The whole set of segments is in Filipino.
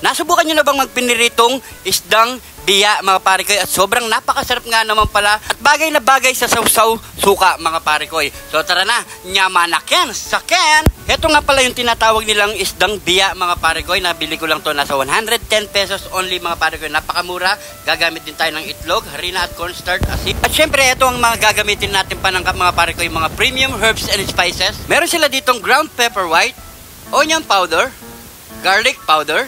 Nasubukan nyo na bang magpiniritong isdang biya mga pare koy? At sobrang napakasarap nga naman pala at bagay na bagay sa sausaw suka mga pare koy. So tara na, nyamanaken saken. Ito nga pala yung tinatawag nilang isdang biya mga pare koy. Nabili ko lang to, nasa 110 pesos only mga pare koy. Napakamura. Gagamit din tayo ng itlog, harina at cornstarch, asin. At syempre ito ang mga gagamitin natin panangkap mga pare koy, mga premium herbs and spices. Meron sila ditong ground pepper white, onion powder, garlic powder,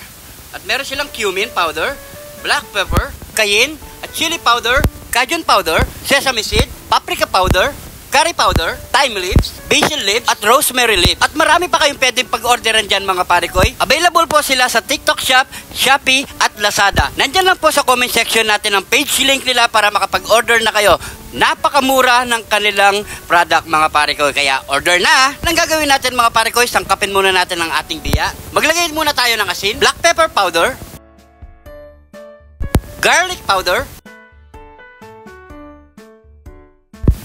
at meron silang cumin powder, black pepper, cayenne, at chili powder, cajun powder, sesame seed, paprika powder, curry powder, thyme leaves, basil leaves, at rosemary leaves. At marami pa kayong pwedeng pag-orderan dyan mga pare koy. Available po sila sa TikTok Shop, Shopee, at Lazada. Nandyan lang po sa comment section natin ang page link nila para makapag-order na kayo. Napakamura ng kanilang product mga pare koy. Kaya order na! Nang gagawin natin mga pare koy, sangkapin muna natin ang ating biya. Maglagay muna tayo ng asin, black pepper powder, garlic powder,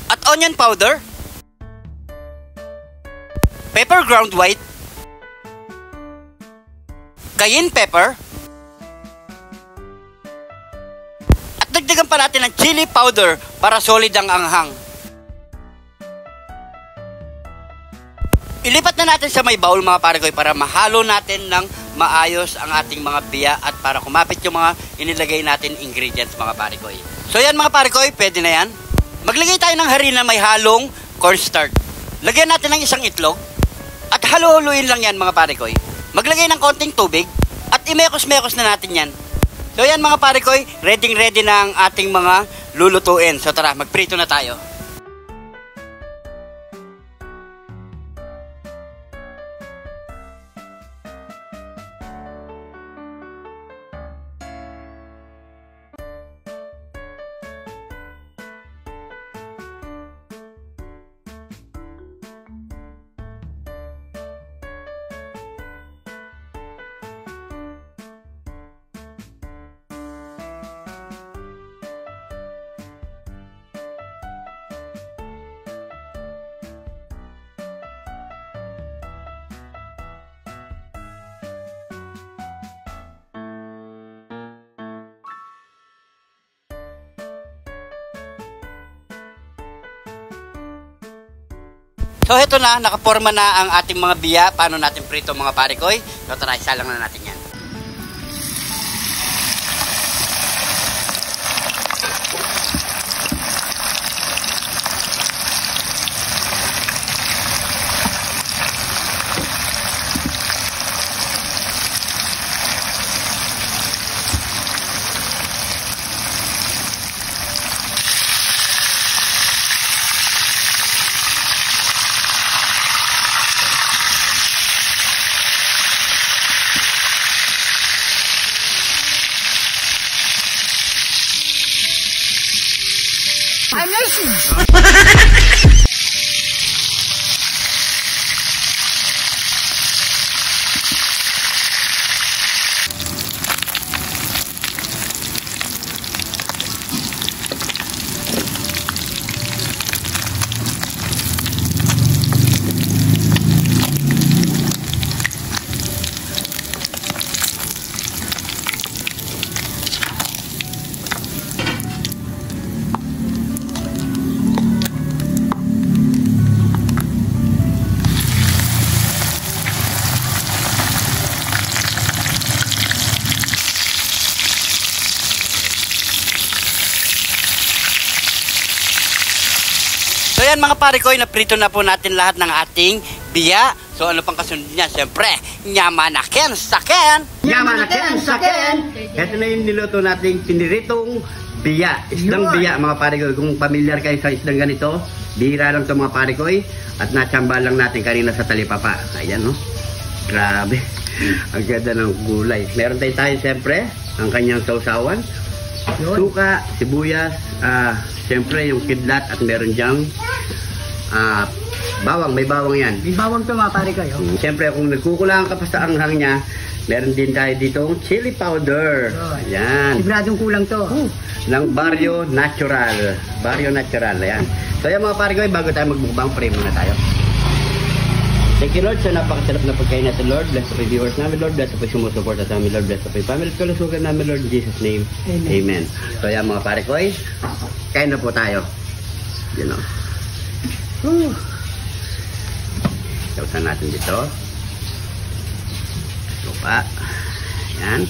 at onion powder, pepper ground white, cayenne pepper, at dagdagan pa natin ng chili powder para solid ang anghang. Ilipat na natin sa may bowl mga pare koy para mahalo natin ng maayos ang ating mga biya at para kumapit yung mga inilagay natin ingredients mga pare koy. So yan mga pare koy, pwede na yan. Maglagay tayo ng harina may halong cornstarch. Lagyan natin ng isang itlog at halo-huluin lang yan mga pare koy. Maglagay ng konting tubig at imekos-mekos na natin yan. So yan mga pare koy, ready na ang ating mga lulutuin. So tara, magprito na tayo. So heto na, nakaporma na ang ating mga biya. Paano natin prito mga pare koy? So tara, isalang na natin yan. I'm racing. So yan mga pare koy, naprito na po natin lahat ng ating biya. So ano pang kasunod niya? Siyempre, nyamanaken saken! Nyamanaken saken! Ito na yung niluto nating piniritong biya. Isdang biya mga pare koy. Kung familiar kayo sa isdang ganito, bihira lang ito mga pare koy. At natsamba lang natin kanina sa talipapa. Ayan no. Grabe. Ang ganda ng gulay. Meron tayo siyempre, ang kanyang sausawan. Suka, sibuyas, siyempre yung kidlat at meron diyang bawang, may bawang yan. May bawang to mga pare kayo. Siyempre kung nagkukulangan ka pa sa anghang niya, meron din tayo ditong chili powder. Ayan. Siguradong kulang to. Ng Barrio Natural. Barrio Natural, ayan. So yan mga pare ko, bago tayo magbukbang, pray muna tayo. Thank you, Lord, sa napakasarap na pagkain natin, Lord. Bless the viewers namin, Lord. Bless the sumusuporta sa amin, Lord. Bless the family kalusugan namin, Lord. In Jesus' name, Amen. So, yan mga pare ko, kain na po tayo. You know. Sausan natin dito. Lupa. Yan.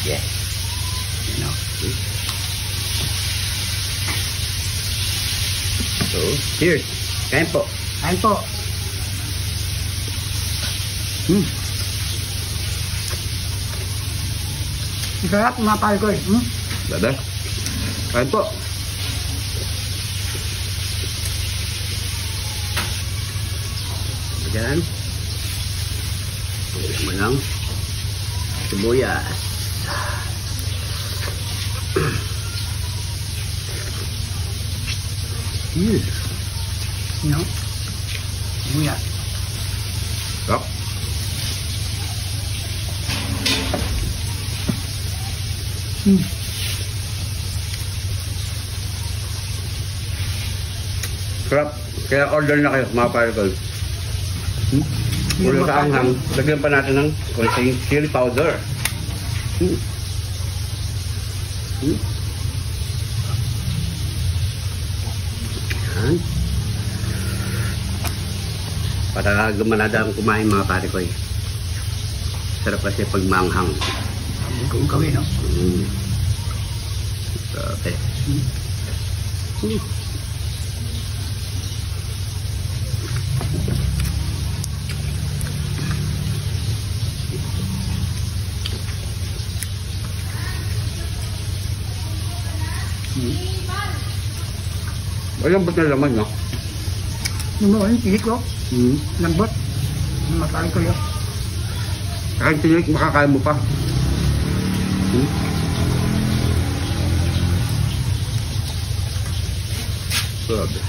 Yes. You know. So, cheers. Kain po. Kain po. Sarap mga pare ko. Baba. Kain po. Ayan. Pagkain mo lang. Sibuyas. No? Buya. Stop. Sarap. Kaya order na kayo mga pare ko. Ulo sa anghang. Lagyan pa natin ng konting chili powder. Yan. Para gumanada ang kumain mga pare ko. Sarap kasi pag maanghang. Kung gawin, no? Sabi. Walang ba't na laman, no? Yung mo, yung tinik ko. Lambot. Mga pare ko yun. Kahit tinik, makakain mo pa. Grabe.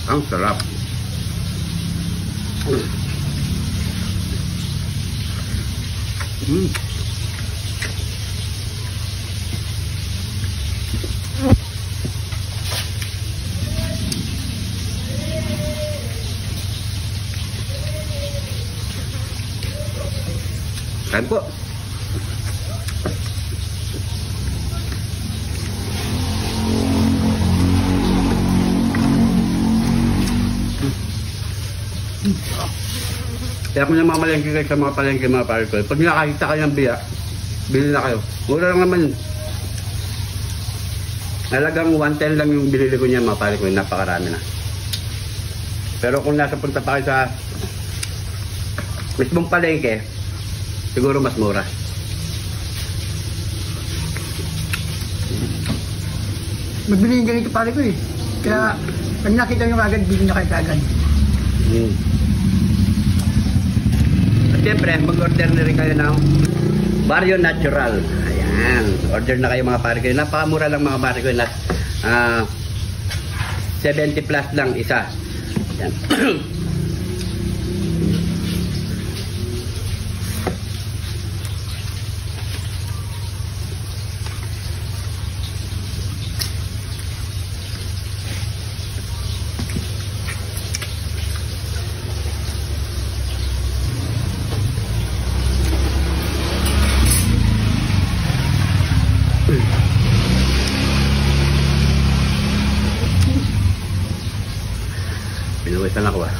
Ang sarap. Kain po. Kaya kung namamalengke kayo sa mga palengke mga pare ko, pag nakakita kayo ng biya, bili na kayo. Mura lang naman. Halagang 110 lang yung binili ko niya mga pare ko, napakarami na. Pero kung nasa punta pa kayo sa mismong palengke, siguro mas mura. Magbili yung ganito pare ko eh. Kaya pag nakita nyo agad, bili na kayo agad. At siyempre, mag-order na rin kayo ng Barrio Natural. Ayan. Order na kayo mga pare ko. Napakamura lang mga pare ko. 70 plus lang isa. Ayan. Pinuwisan ako ah.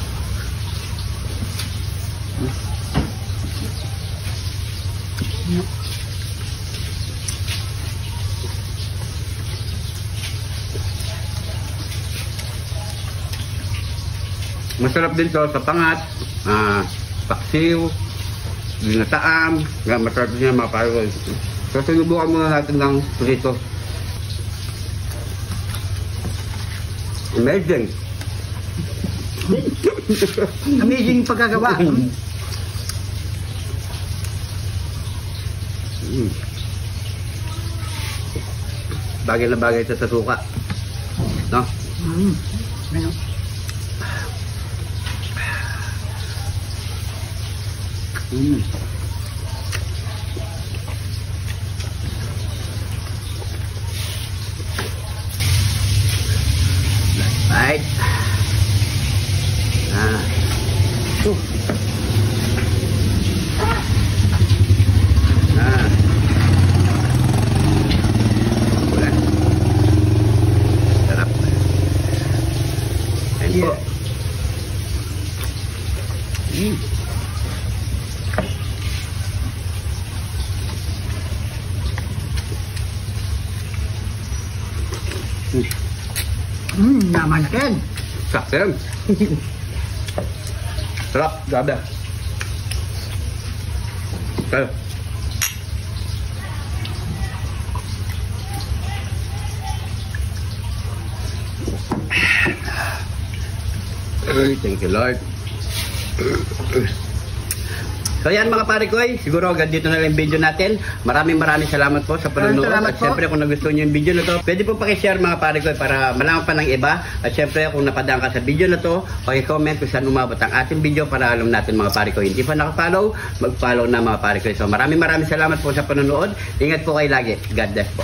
Masarap din to sa pangat, paksiw, ginataam, masarap din yan mga pare ko. So sinubukan muna natin ng prito. Amazing! Amazing pagkagawa. Bagay na bagay ito sa suka. No? Ano? Naman na yan. Sakto yan. Sarap, grabe. Kaya. Thank you, Lord. So yan mga pare ko, siguro agad dito na lang yung video natin. Maraming salamat po sa panonood. Salamat At po. syempre kung nagustuhan nyo yung video na to, pwede po pakishare mga pare ko para malaman pa ng iba. At syempre kung napadaan ka sa video na to, pakicomment kung saan umabot ang ating video para alam natin mga pare ko. Hindi pa nakafollow, mag-follow na mga pare ko. So maraming salamat po sa panonood. Ingat po kayo lagi. God bless po.